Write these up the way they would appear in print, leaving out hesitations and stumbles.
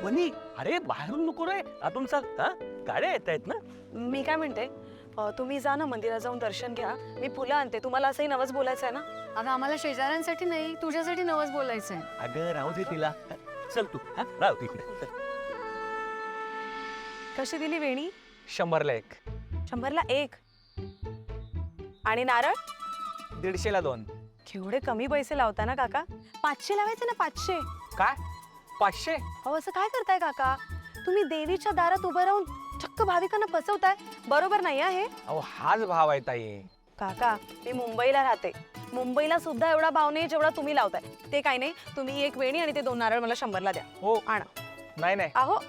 वनी अरे बाहेरून नको रे, आतून चाल. हा गाड्या येत आहेत ना. मी काय म्हणते, तुम्ही जा ना मंदिरात जाऊन दर्शन घ्या, मी फुलं आणते. तुम्हाला असंही नवस बोलायचं आहे ना? अगं आम्हाला शेजाऱ्यांसाठी नाही, तुझ्यासाठी नवस बोलायचंय. अगं राहू दे तिला. चल तू हा राहू तिकडे. कशी दिली वेणी? 100ला 1. 100ला 1. आणि नारळ? 150ला 2. केवढे कमी पैसे लावता ना काका. 500 लावायचे ना, 500. काय 500? अहो असं काय करताय काका? तुम्ही देवीच्या दारात उभं राहून चक्क भाविकांना फसवताय. बरोबर नाही आहे हे. अहो हाच भाव आहे ताई. काका मी मुंबईला राहते, मुंबईला सुद्धा एवढा भाव नाही जेवढा तुम्ही लावताय. ते काय नाही, तुम्ही 1 वेणी आणि ते 2 नारळ मला 100ला द्या. हो आणा. नाही नाही, अहो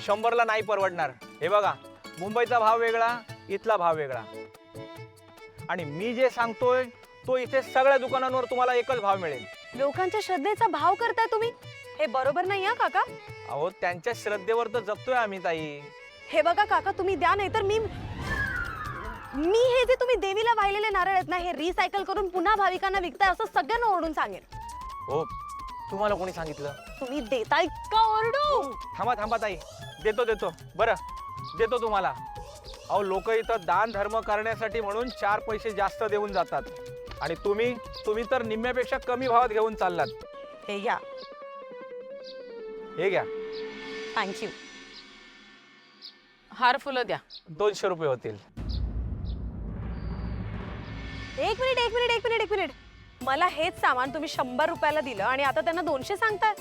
100ला नाही परवडणार. हे बघा, मुंबईचा भाव वेगळा, इथला भाव वेगळा. आणि मी जे सांगतोय तो इथे सगळ्या दुकानांवर तुम्हाला एकच भाव मिळेल. लोकांच्या श्रद्धेचा भाव करताय तुम्ही, हे बरोबर नाही हा काका. अहो त्यांच्या श्रद्धेवर तर जगतोय आम्ही ताई. हे बघा काका, तुम्ही द्या, नाही तर मी हे जे तुम्ही देवीला वाहिलेले नारळ आहेत ना, हे रिसायकल करून पुन्हा भाविकांना विकताय असं सगळ्यांना ओरडून सांगेन. हो, तुम्हाला कोणी सांगितलं? तुम्ही देताय का ओरडू? थांबा थांबा ताई, देतो बरं देतो तुम्हाला. अहो लोक इथं दान धर्म करण्यासाठी म्हणून 4 पैसे जास्त देऊन जातात, आणि तुम्ही तर निम्म्यापेक्षा कमी भावात घेऊन चाललात. हे घ्या. हे घ्या. थँक्यू. हार फुलं द्या. 200 रुपये होतील. एक मिनिट. मला हेच सामान तुम्ही 100 रुपयाला दिलं आणि आता त्यांना 200 सांगताय.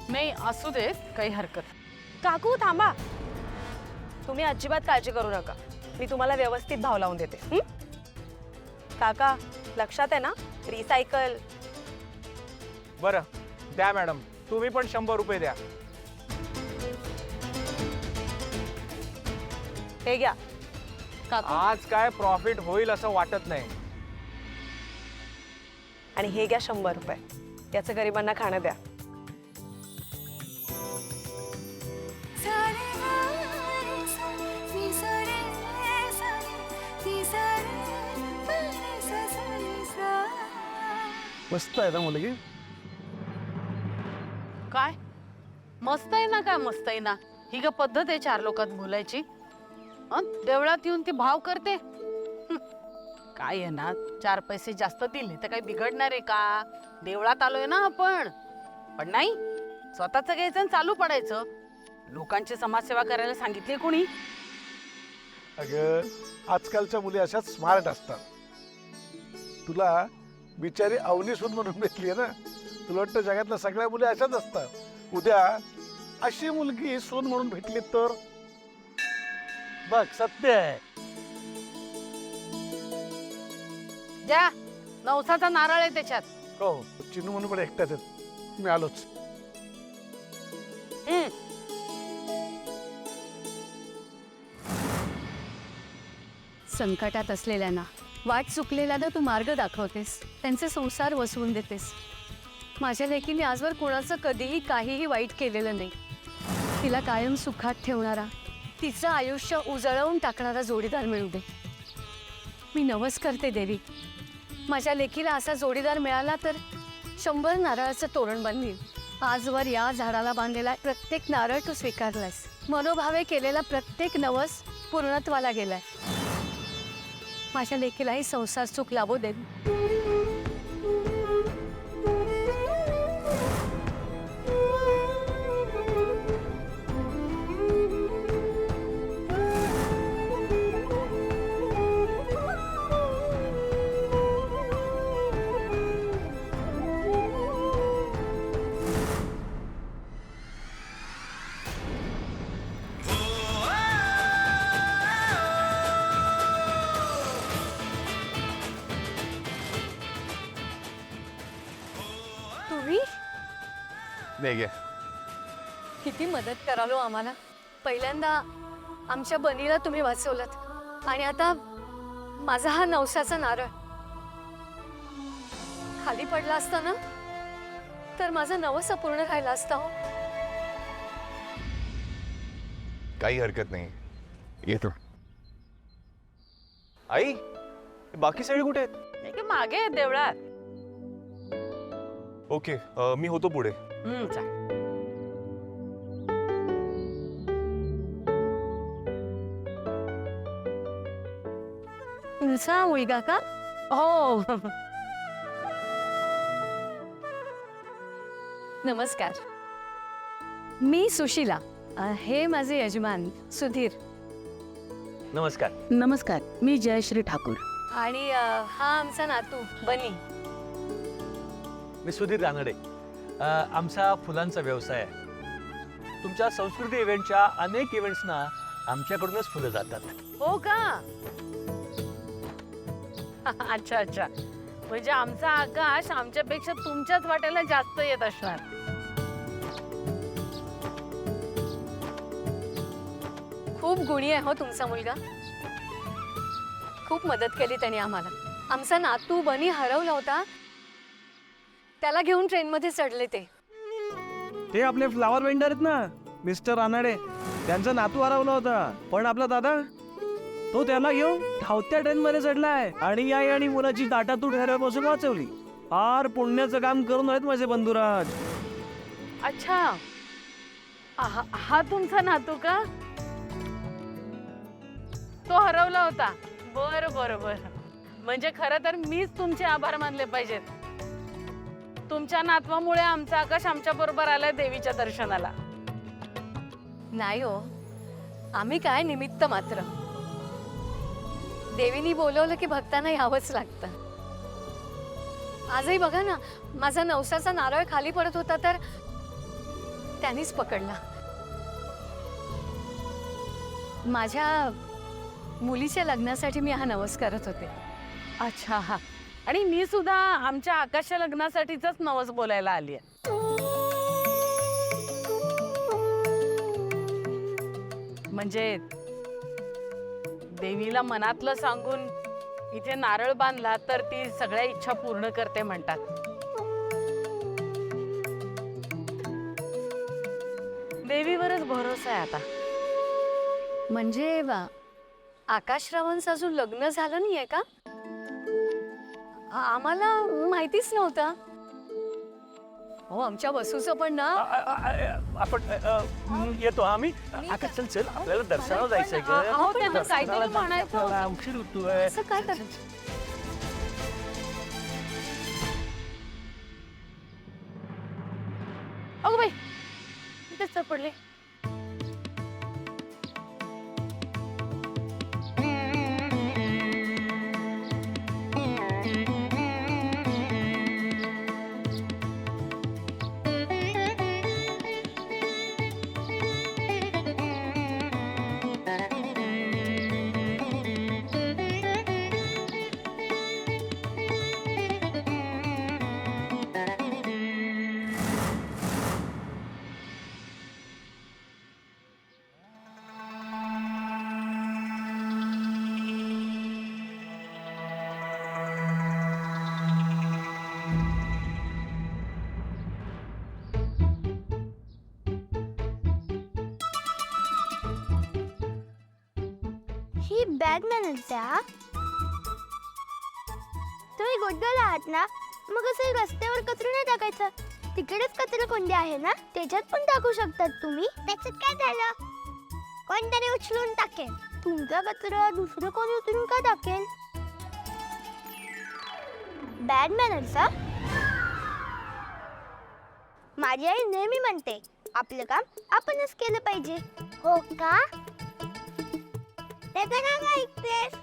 नाही असू दे, काही हरकत. काकू थांबा, तुम्ही अजिबात काळजी करू नका, मी तुम्हाला व्यवस्थित भाव लावून देते. काका लक्षात आहे ना, रिसायकल. बरं द्या मॅडम, तुम्ही पण 100 रुपये द्या. हे घ्या. काकू आज काय प्रॉफिट होईल असं वाटत नाही. आणि हे घ्या 100 रुपये, याचं गरिबांना खाणं द्या. मस्त आहे ना मुलगी. काय मस्त आहे ना, काय मस्त आहे ना. ही का पद्धत आहे 4 लोकात बोलायची? देवळात येऊन ती भाव करते. काय आहे ना, 4 पैसे जास्त दिले तर काही बिघडणार आहे का? देवळात आलोय ना आपण. पण नाही, स्वतःच घ्यायचं आणि चालू पडायचं. लोकांची समाजसेवा करायला सांगितली कोणी? अगं आजकालच्या मुली अशाच स्मार्ट असतात. तुला बिचारी अवनी सून म्हणून भेटली ना. तुला वाटतं जगातल्या सगळ्या मुली अशाच असतात? उद्या अशी मुलगी सून म्हणून भेटली तर बघ, सत्य आहे. ज्या नवसाचा नारळ आहे त्याच्यात. हो, चिनू म्हणून पण एकट्याच आहेत. मी आलोच. संकटात असलेल्यांना, वाट चुकलेल्यांना तू मार्ग दाखवतेस, त्यांचे संसार वसवून देतेस. माझ्या लेकीने आजवर कोणाचं कधीही काहीही वाईट केलेलं नाही. तिला कायम सुखात ठेवणारा, तिचं आयुष्य उजळवून टाकणारा जोडीदार मिळू दे. मी नवस करते देवी, माझ्या लेकीला असा जोडीदार मिळाला तर 100 नारळाचं तोरण बांधील. आजवर या झाडाला बांधलेला प्रत्येक नारळ तू स्वीकारलास. मनोभावे केलेला प्रत्येक नवस पूर्णत्वाला गेलाय. माझ्या लेकीलाही संसार सुख लाभू दे. तुम्ही नाही गे, किती मदत करालो आम्हाला. पहिल्यांदा आमच्या बनीला तुम्ही वाचवलत, आणि आता माझा हा नवसाचा नारळ खाली पडला असता ना, तर माझं नवस अपूर्ण राहिला असता. हो, काही हरकत नाही, येतो. आई, बाकी सगळे कुठे आहेत? मागे आहे देवळात. ओके, मी होतो पुढे. चाल. तुमचा मुलगा का? हो. नमस्कार, मी सुशीला. हे माझे यजमान सुधीर. नमस्कार. नमस्कार, मी जयश्री ठाकूर. आणि हा आमचा नातू बनी. मी सुधीर रानडे. आमचा फुलांचा व्यवसाय आहे. तुमच्या संस्कृती इव्हेंटच्या अनेक इव्हेंट्सना आमच्याकडूनच फुलं जातात. हो का? अच्छा अच्छा, म्हणजे आमचा आकाश आमच्यापेक्षा तुमच्याच वाट्याला जास्त येत असणार. खूप गुणी आहे हो तुमचा मुलगा. खूप मदत केली त्याने आम्हाला. आमचा नातू बनी हरवला होता, त्याला घेऊन ट्रेनमध्ये चढले ते. ते आपले फ्लावर वेंडर आहेत ना, मिस्टर रानडे. त्यांचा नातू हरवला होता, पण आपला दादा तो त्याला घेऊन धावत्या ट्रेन मध्ये चढलाय आणि आई आणि मुलाची ताटातूट हरवण्यापासून वाचवली. फार पुण्याचं काम करून आहेत माझे बंधुराज. अच्छा, हा तुमचा नातू का? तो हरवला होता. बरं बरं बरं. म्हणजे खरं तर मीच तुमचे आभार मानले पाहिजेत. तुमच्या नातवामुळे आमचा आकाश आमच्या बरोबर आलाय देवीच्या दर्शनाला. नाही हो, आम्ही काय निमित्त मात्र. देवीनी बोलवलं की भक्तांना यावंच लागतं. आजही बघा ना, माझा नवसाचा नारळ खाली पडत होता तर त्यांनीच पकडला. माझ्या मुलीच्या लग्नासाठी मी हा नवस करत होते. अच्छा, हा. आणि मी सुद्धा आमच्या आकाशच्या लग्नासाठीच नवस बोलायला आली आहे. म्हणजे देवीला मनातलं सांगून इथे नारळ बांधला तर ती सगळ्या इच्छा पूर्ण करते म्हणतात. देवीवरच भरोसा आहे आता. म्हणजे आकाश रावांचं अजून लग्न झालं नाहीये का? आम्हाला माहितीच नव्हतं. हो, आमच्या वसूचं पण ना. आपण येतो आम्ही. आकाश चल चल, आपल्याला दर्शनाला जायचंय अहो, त्यांना काहीतरी म्हणायचं होतं. उशीर होतोय. असं काय कर. अगो बाई, इथेच सापडले. ही बॅग द्या. तुम्ही गुडगल आहात ना, मग असं रस्त्यावर कचरा नाही टाकायचा. तिकडेच कचरा कोंडी आहे ना, त्याच्यात पण टाकू शकतात तुम्ही. त्याच्यात काय झालं? कोणतरी उचलून टाकेल. तुमचा कचरा दुसरं कोणी उचलून का टाकेल? Bad manners. माझी आई नेहमी म्हणते, आपलं काम आपणच केलं पाहिजे. हो का? त्याचं का ऐकतेस?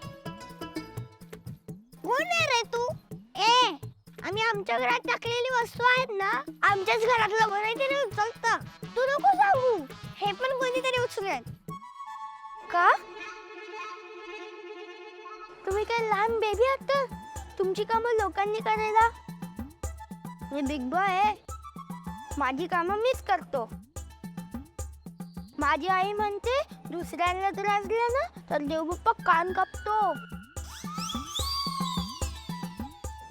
कोण आहे रे तू? आम्ही आमच्या घरात टाकलेली वस्तू आहेत ना, आमच्याच घरातलं कोणीतरी उचलतं. तू नको सांगू, हे पण कोणीतरी उचलेल. का? तुम्ही काय लहान बेबी आहात का? तुमची कामं लोकांनी करायला? मी बिग बॉय आहे. माझी कामं मीच करतो. माझी आई म्हणते, दुसऱ्यांना त्रास दिला ना तर देवबाप्पा कान कापतो.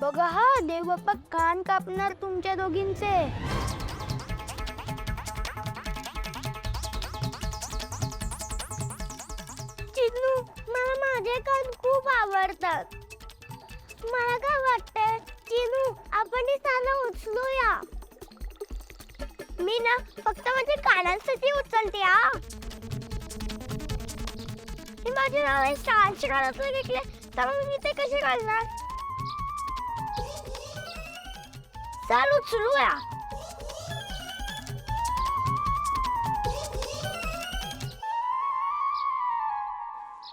बघा हा, देवबाप्पा कान कापणार तुमच्या दोघींचे. चिन्नू, मला माझे कान खूप आवडतात. मला काय वाटतंय, चिन्नू, आपण ही साला उचलूया. मी ना फक्त माझ्या कानांसाठी उचलते हा. मी माझे नाव शाळेच्या कानातले घेतले तर मग मी ते कसे घालणार? चाल उचलूया.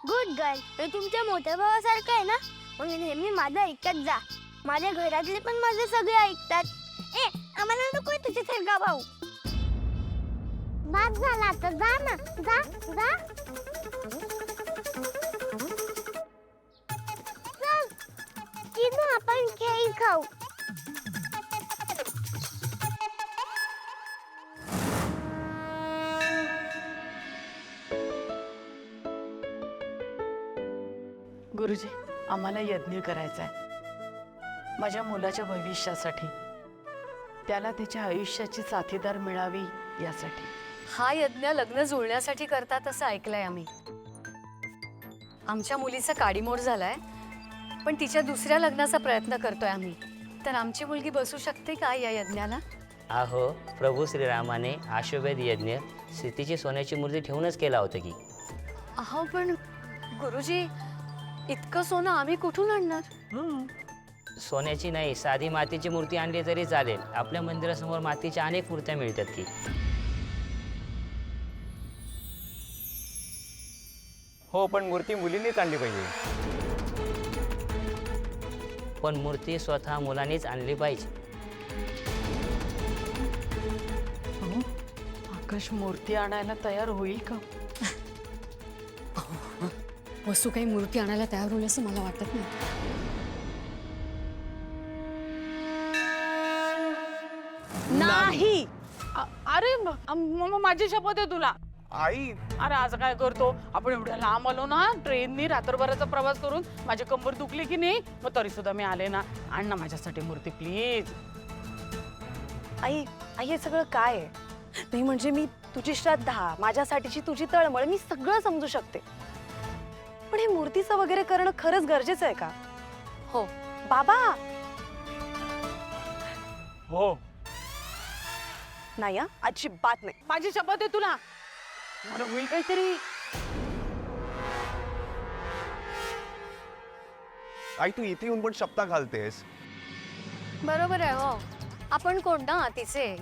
Good girl. हे तुमच्या मोठ्या भावासारखं आहे ना, मग नेहमी माझं ऐकत जा. माझ्या घरातले पण माझे सगळे ऐकतात. ए आम्हाला नकोय तुझ्यासारखा भाऊ. बाद झाला आता, जा ना, जा जा. चल चिनू आपण केळी खाऊ. गुरुजी, आम्हाला यज्ञ करायचा आहे माझ्या मुलाच्या भविष्यासाठी, त्याला त्याच्या आयुष्याची साथीदार मिळावी यासाठी. हा यज्ञ लग्न जुळण्यासाठी करतात असं ऐकलंय आम्ही. आमच्या मुलीचा काडीमोड झालाय, पण तिच्या दुसऱ्या लग्नाचा प्रयत्न करतोय आम्ही. तर आमची मुलगी बसू शकते का या यज्ञाला? अहो, प्रभू श्रीरामाने आश्वमेध यज्ञ सीतेची सोन्याची मूर्ती ठेवूनच केला होता की. अहो पण गुरुजी, इतकं सोनं आम्ही कुठून आणणार? सोन्याची नाही, साधी मातीची मूर्ती आणली तरी चालेल. आपल्या मंदिरासमोर मातीच्या अनेक मूर्त्या मिळतात की. हो, पण मूर्ती मुलींनीच आणली पाहिजे. पण मूर्ती स्वतः मुलांनीच आणली पाहिजे. आकाश मूर्ती आणायला तयार होईल का? वसू काही मूर्ती आणायला तयार होईल असं मला वाटत नाही. नाही. अरे माझी शपथ आहे तुला. आई, अरे आज काय करतो आपण, एवढ्या लांब आलो ना ट्रेननी, रात्रभराचा प्रवास करून माझी कंबर दुखली की नाही, मग तरी सुद्धा मी आले ना. आण ना माझ्यासाठी मूर्ती प्लीज. आई आई हे सगळं काय आहे? नाही म्हणजे मी तुझी श्रद्धा, माझ्यासाठीची तुझी तळमळ, मी सगळं समजू शकते. पण हे मूर्तीचं वगैरे करणं खरंच गरजेचं आहे का? हो बाबा. हो. नाही हा, अजिबात नाही. माझी शपथ आहे तुला. अरे होईल काहीतरी. आई तू इथे येऊन पण शब्दा घालतेस. बरोबर आहे. हो, आपण कोण ना तिचे,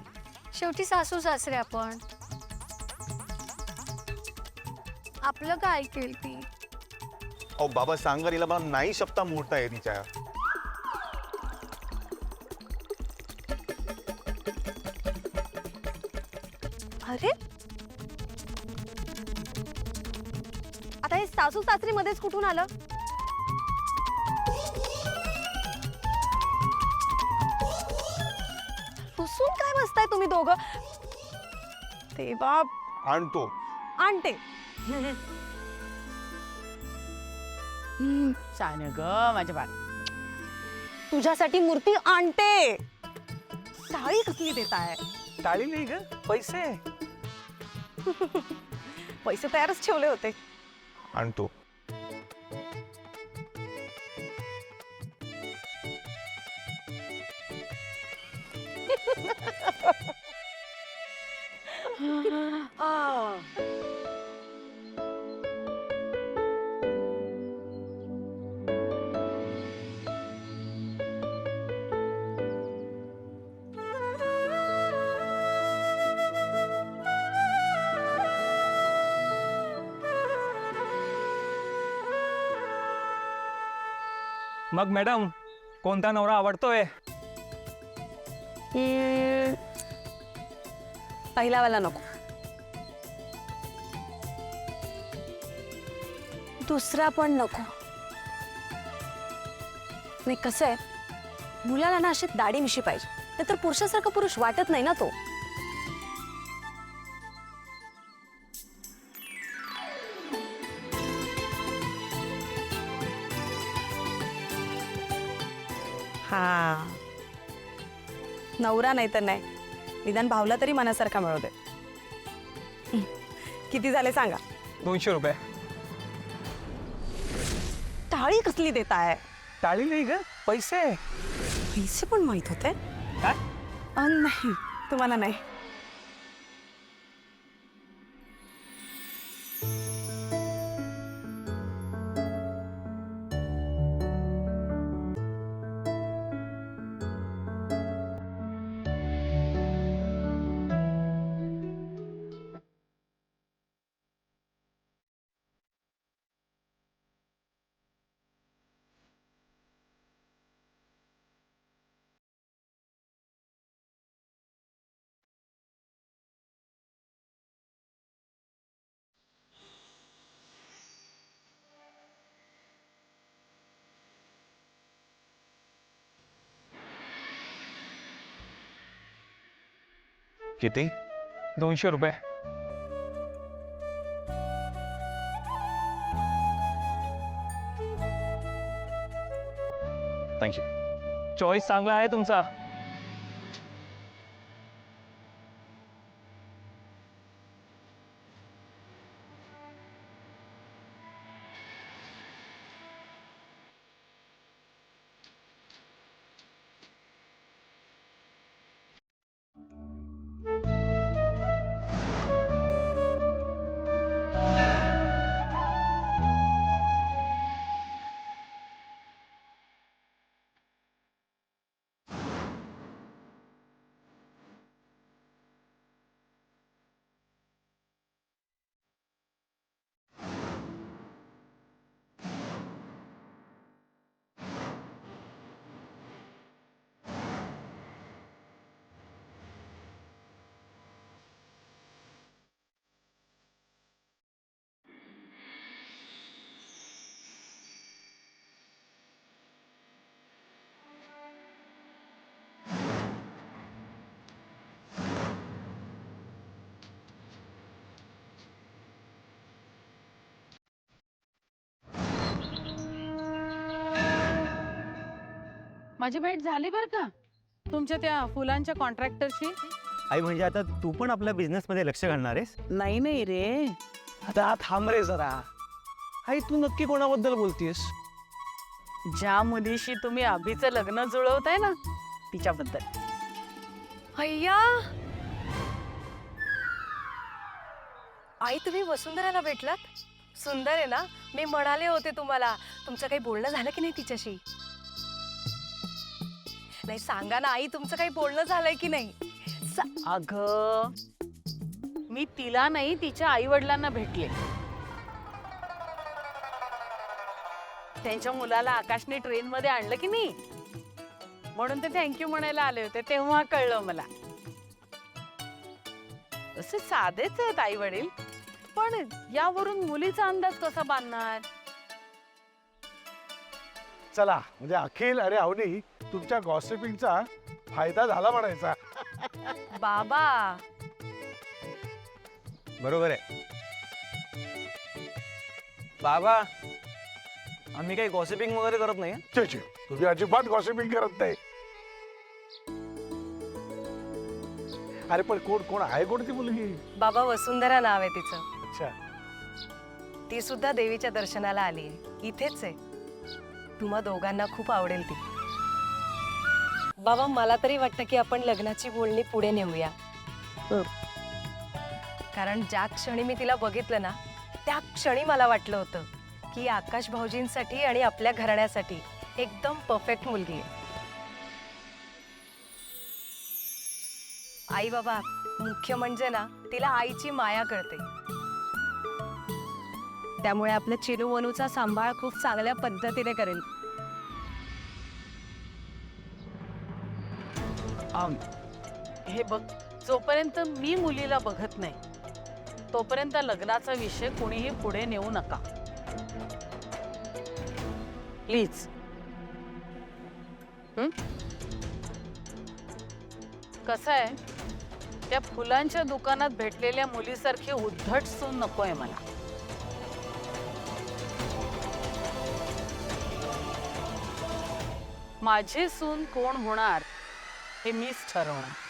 शेवटी सासू सासरे आपण. आपलं काय ऐकेल ती? अहो बाबा सांगा तिला, मला नाही शब्दा मोठा आहे तिच्या. अरे आता हे सासू सासरी मध्येच कुठून आलं? पुसून काय बसताय तुम्ही दोघं? ते बाप. आणतो. आणते. छान ग माझ्या बाळ. तुझ्यासाठी मूर्ती आणते. टाळी कसली देताय? टाळी नाही ग, पैसे. पैसे तयारच ठेवले होते. आणतो. मग मॅडम, कोणता नवरा आवडतोय? पहिलावाला नको. दुसरा पण नको. नाही कसं आहे, मुलाला ना अशी दाढी मिशी पाहिजे, नाहीतर पुरुषासारखा पुरुष वाटत नाही ना तो. हा, नवरा नाही तर नाही, निदान भावला तरी मनासारखा मिळू दे. किती झाले सांगा? 200 रुपये. टाळी कसली देताय? टाळी नाही ग, पैसे. पैसे पण माहित होते? काय? नाही तुम्हाला नाही. किती? 200 रुपये. थँक्यू. चॉईस चांगला आहे तुमचा. माझी भेट झाली बरं का तुमच्या त्या फुलांच्या कॉन्ट्रॅक्टरशी. आई म्हणजे आता तू पण आपल्या बिझनेस मध्ये लक्ष घालणार आहेस? नाही नाही रे, आता थांब रे जरा. आई तू नक्की कोणाबद्दल बोलतीयस? ज्या मुलीशी तुम्ही अभिचं लग्न जुळवताय ना तिच्याबद्दल. अय्या, आई तुम्ही वसुंधराला भेटलात? सुंदर आहे ना. मी म्हणाले होते तुम्हाला. तुमचं काही बोलणं झालं की नाही तिच्याशी? नाही सांगा ना आई, तुमचं काही बोलणं झालंय की नाही? अगं मी तिला नाही तिच्या आई वडिलांना भेटले. त्यांच्या मुलाला आकाशने ट्रेन मध्ये आणलं की नाही, म्हणून ते थँक्यू म्हणायला आले होते. तेव्हा कळलं मला. असे साधेच आहेत आई वडील, पण यावरून मुलीचा अंदाज कसा बांधणार? चला म्हणजे अखिल आणि अवनी तुमच्या गॉसिपिंगचा फायदा झाला म्हणायचा. बाबा बरोबर आहे. बाबा आम्ही काही गॉसिपिंग वगैरे करत नाही. छे छे, तुम्ही अजिबात गॉसिपिंग करत नाही. अरे पण कोण कोण आहे, कोणती मुलगी? बाबा वसुंधरा नाव आहे तिचं. अच्छा, ती सुद्धा देवीच्या दर्शनाला आली आहे. इथेच आहे. तुम्हा दोघांना खूप आवडेल ती. बाबा मला तरी वाटतं की आपण लग्नाची बोलणी पुढे नेऊया. कारण ज्या क्षणी मी तिला बघितलं ना, त्या क्षणी मला वाटलं होतं की आकाश भाऊजींसाठी आणि आपल्या घराण्यासाठी एकदम परफेक्ट मुलगी आहे. आई बाबा, मुख्य म्हणजे ना तिला आईची माया कळते. त्यामुळे आपल्या चिनू वनूचा सांभाळ खूप चांगल्या पद्धतीने करेल. हे बघ, जोपर्यंत मी मुलीला बघत नाही तोपर्यंत लग्नाचा विषय कोणीही पुढे नेऊ नका प्लीज. कसं आहे, त्या फुलांच्या दुकानात भेटलेल्या मुलीसारखी उद्धट सून नकोय मला. माझी सून कोण होणार हे मीच ठरवणार.